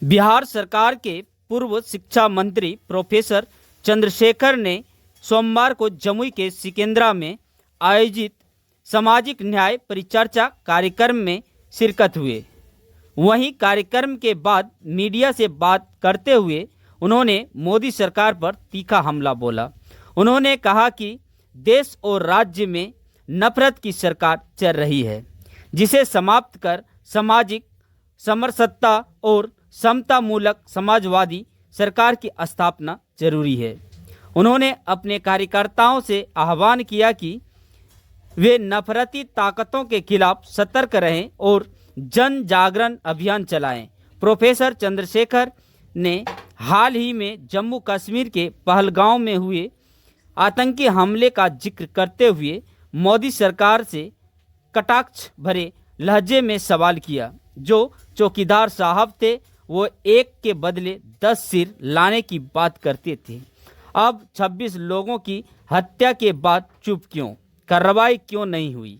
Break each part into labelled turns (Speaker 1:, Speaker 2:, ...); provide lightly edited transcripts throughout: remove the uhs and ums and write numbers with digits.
Speaker 1: बिहार सरकार के पूर्व शिक्षा मंत्री प्रोफेसर चंद्रशेखर ने सोमवार को जमुई के सिकंदरा में आयोजित सामाजिक न्याय परिचर्चा कार्यक्रम में शिरकत हुए। वहीं कार्यक्रम के बाद मीडिया से बात करते हुए उन्होंने मोदी सरकार पर तीखा हमला बोला। उन्होंने कहा कि देश और राज्य में नफरत की सरकार चल रही है, जिसे समाप्त कर सामाजिक समरसता और समता मूलक समाजवादी सरकार की स्थापना जरूरी है। उन्होंने अपने कार्यकर्ताओं से आह्वान किया कि वे नफरती ताकतों के खिलाफ सतर्क रहें और जन जागरण अभियान चलाएं। प्रोफेसर चंद्रशेखर ने हाल ही में जम्मू कश्मीर के पहलगांव में हुए आतंकी हमले का जिक्र करते हुए मोदी सरकार से कटाक्ष भरे लहजे में सवाल किया। जो चौकीदार साहब थे वो एक के बदले 10 सिर लाने की बात करते थे। अब 26 लोगों की हत्या के बाद चुप क्यों, कार्रवाई क्यों नहीं हुई?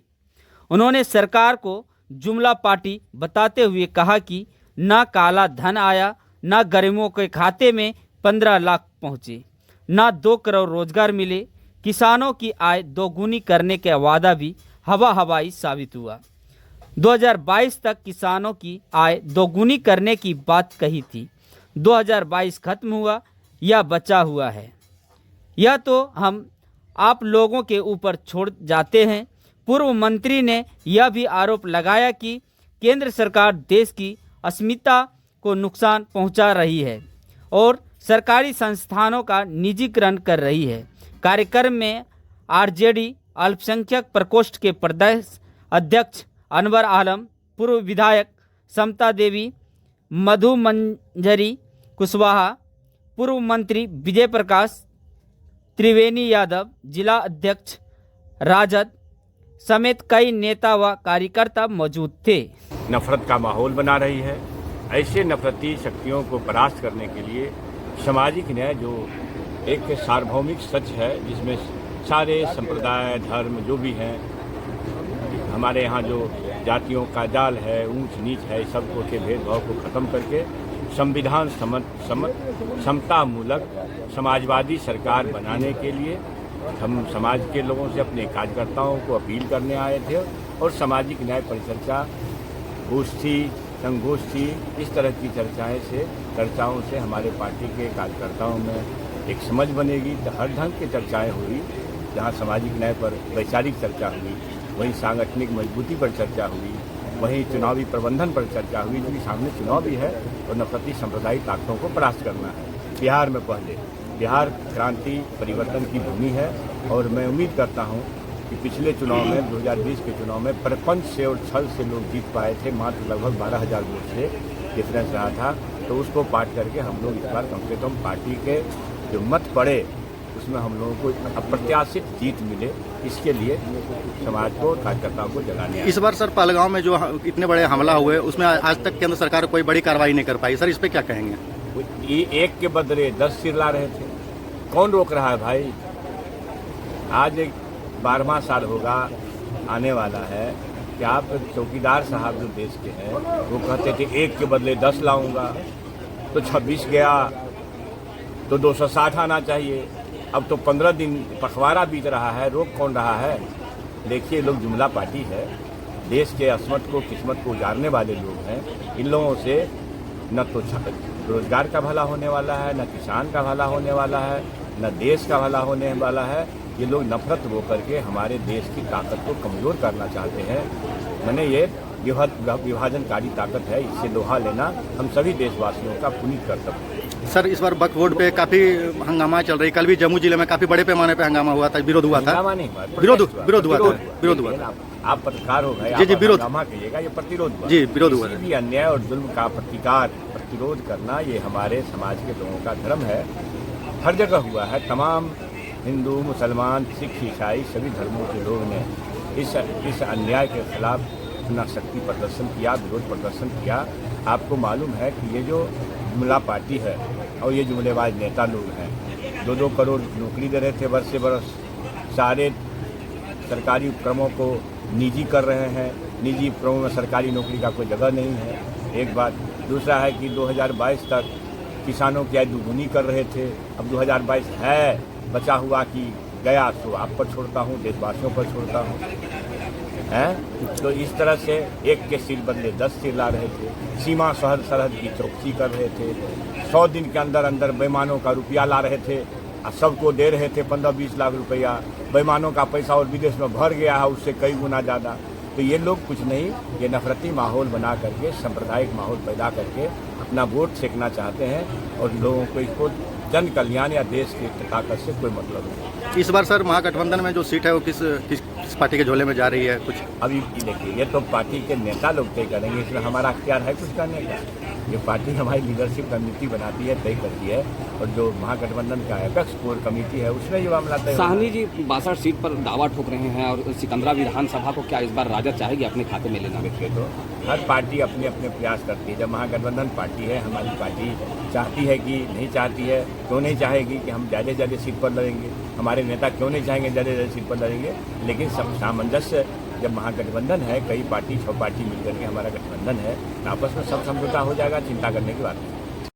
Speaker 1: उन्होंने सरकार को जुमला पार्टी बताते हुए कहा कि न काला धन आया, न गरीबों के खाते में 15 लाख पहुँचे, न 2 करोड़ रोजगार मिले। किसानों की आय दोगुनी करने का वादा भी हवाई साबित हुआ। 2022 तक किसानों की आय दोगुनी करने की बात कही थी। 2022 खत्म हुआ या बचा हुआ है, यह तो हम आप लोगों के ऊपर छोड़ जाते हैं। पूर्व मंत्री ने यह भी आरोप लगाया कि केंद्र सरकार देश की अस्मिता को नुकसान पहुंचा रही है और सरकारी संस्थानों का निजीकरण कर रही है। कार्यक्रम में आरजेडी अल्पसंख्यक प्रकोष्ठ के प्रदेश अध्यक्ष अनवर आलम, पूर्व विधायक समता देवी, मधु मंजरी कुशवाहा, पूर्व मंत्री विजय प्रकाश त्रिवेणी यादव, जिला अध्यक्ष राजद समेत कई नेता व कार्यकर्ता मौजूद थे।
Speaker 2: नफरत का माहौल बना रही है। ऐसे नफरती शक्तियों को परास्त करने के लिए सामाजिक न्याय जो एक सार्वभौमिक सच है, जिसमें सारे संप्रदाय धर्म जो भी हैं, हमारे यहाँ जो जातियों का जाल है, ऊंच नीच है, सबको के भेदभाव को खत्म करके संविधान समता मूलक समाजवादी सरकार बनाने के लिए हम समाज के लोगों से अपने कार्यकर्ताओं को अपील करने आए थे। और सामाजिक न्याय परिचर्चा, गोष्ठी, संगोष्ठी, इस तरह की चर्चाओं से हमारे पार्टी के कार्यकर्ताओं में एक समझ बनेगी। हर ढंग की चर्चाएं हुई, जहां सामाजिक न्याय पर वैचारिक चर्चा हुई, वहीं सांगठनिक मजबूती पर चर्चा हुई, वहीं चुनावी प्रबंधन पर चर्चा हुई, क्योंकि सामने चुनाव भी है और नफरती सांप्रदायिक ताकतों को परास्त करना है। बिहार में बिहार क्रांति परिवर्तन की भूमि है और मैं उम्मीद करता हूं कि पिछले चुनाव में 2020 के चुनाव में प्रपंच से और छल से लोग जीत पाए थे। मात्र लगभग 12,000 वोट से डिफरेंस रहा था, तो उसको पाट करके हम लोग इस बार कम से कम पार्टी के जो मत पड़े उसमें हम लोगों को अप्रत्याशित जीत मिले। इसके लिए समाज को, कार्यकर्ताओं को जगाने
Speaker 3: इस बार सर पहलगांव में जो इतने बड़े हमला हुए उसमें आज तक केंद्र सरकार कोई बड़ी कार्रवाई नहीं कर पाई। सर इस पे क्या कहेंगे?
Speaker 2: ये एक के बदले 10 सिर ला रहे थे, कौन रोक रहा है भाई? आज एक 12वां साल होगा आने वाला है कि आप चौकीदार साहब जो देश के हैं वो कहते थे एक के बदले 10 लाऊंगा, तो 26 गया तो 260 आना चाहिए। अब तो 15 दिन पखवाड़ा बीत रहा है, रोक कौन रहा है? देखिए, लोग जुमला पार्टी है, देश के अस्मत को, किस्मत को उजाड़ने वाले लोग हैं। इन लोगों से न तो रोजगार का भला होने वाला है, न किसान का भला होने वाला है, न देश का भला होने वाला है। ये लोग नफरत वो करके हमारे देश की ताकत को कमज़ोर करना चाहते हैं। मैंने ये विभाजनकारी ताकत है, इससे लोहा लेना हम सभी देशवासियों का पुनीत कर्तव्य है।
Speaker 3: सर इस बार वक्फ बोर्ड पे काफी हंगामा चल रही। कल भी जम्मू जिले में काफी बड़े पैमाने पे हंगामा हुआ था, विरोध हुआ था।
Speaker 2: हंगामा नहीं हुआ,
Speaker 3: विरोध हुआ था।
Speaker 2: आप पत्रकार हो गए,
Speaker 3: जी विरोध
Speaker 2: हंगामा कहिएगा, ये प्रतिरोध हुआ।
Speaker 3: जी विरोध हुआ।
Speaker 2: किसी भी अन्याय और जुल्म का प्रतिरोध करना ये हमारे समाज के लोगों का धर्म है। हर जगह हुआ है। तमाम हिंदू, मुसलमान, सिख, ईसाई सभी धर्मों के लोग ने इस अन्याय के खिलाफ अपना शक्ति प्रदर्शन किया, विरोध प्रदर्शन किया। आपको मालूम है कि ये जो जुमला पार्टी है और ये जुमलेबाज नेता लोग हैं, 2-2 करोड़ नौकरी दे रहे थे वर्ष से बरस, सारे सरकारी उपक्रमों को निजी कर रहे हैं। निजी उपक्रमों में सरकारी नौकरी का कोई जगह नहीं है। एक बात दूसरा है कि 2022 तक किसानों की आय दुगुनी कर रहे थे। अब 2022 है, बचा हुआ कि गया तो आप पर छोड़ता हूँ, देशवासियों पर छोड़ता हूँ, हैं। तो इस तरह से एक के सिर बदले 10 सिर ला रहे थे। सीमा सरहद की चौकसी कर रहे थे। 100 दिन के अंदर अंदर बेईमानों का रुपया ला रहे थे और सबको दे रहे थे 15-20 लाख रुपया। बेईमानों का पैसा और विदेश में भर गया है, उससे कई गुना ज़्यादा। तो ये लोग कुछ नहीं, ये नफरती माहौल बना करके, सांप्रदायिक माहौल पैदा करके अपना वोट सेकना चाहते हैं और लोगों को इसको जन कल्याण या देश की ताकत से कोई मतलब नहीं।
Speaker 3: इस बार सर महागठबंधन में जो सीट है वो किस पार्टी के झोले में जा रही है? कुछ
Speaker 2: अभी देखिए, ये तो पार्टी के नेता लोग तय करेंगे, इसमें हमारा अख्तियार है कुछ करने का। ये पार्टी हमारी लीडरशिप कमेटी बनाती है, तय करती है, और जो महागठबंधन का एपेक्स कोर कमेटी है उसमें ये मामला तय।
Speaker 4: साहनी जी 62 सीट पर दावा ठोक रहे हैं और सिकंदरा विधानसभा को क्या इस बार राजद चाहेगी अपने खाते में लेना?
Speaker 2: देखिए, तो हर पार्टी अपने अपने प्रयास करती है। जब महागठबंधन पार्टी है, हमारी पार्टी चाहती है कि नहीं चाहती है, क्यों नहीं चाहेगी कि हम ज़्यादा सीट पर लड़ेंगे, हमारे नेता क्यों नहीं चाहेंगे ज़्यादा सीट पर लड़ेंगे। लेकिन सब सामंजस्य, जब महागठबंधन है, कई पार्टी 6 पार्टी मिलकर के हमारा गठबंधन है, आपस में सब समझौता हो जाएगा, चिंता करने की बात नहीं।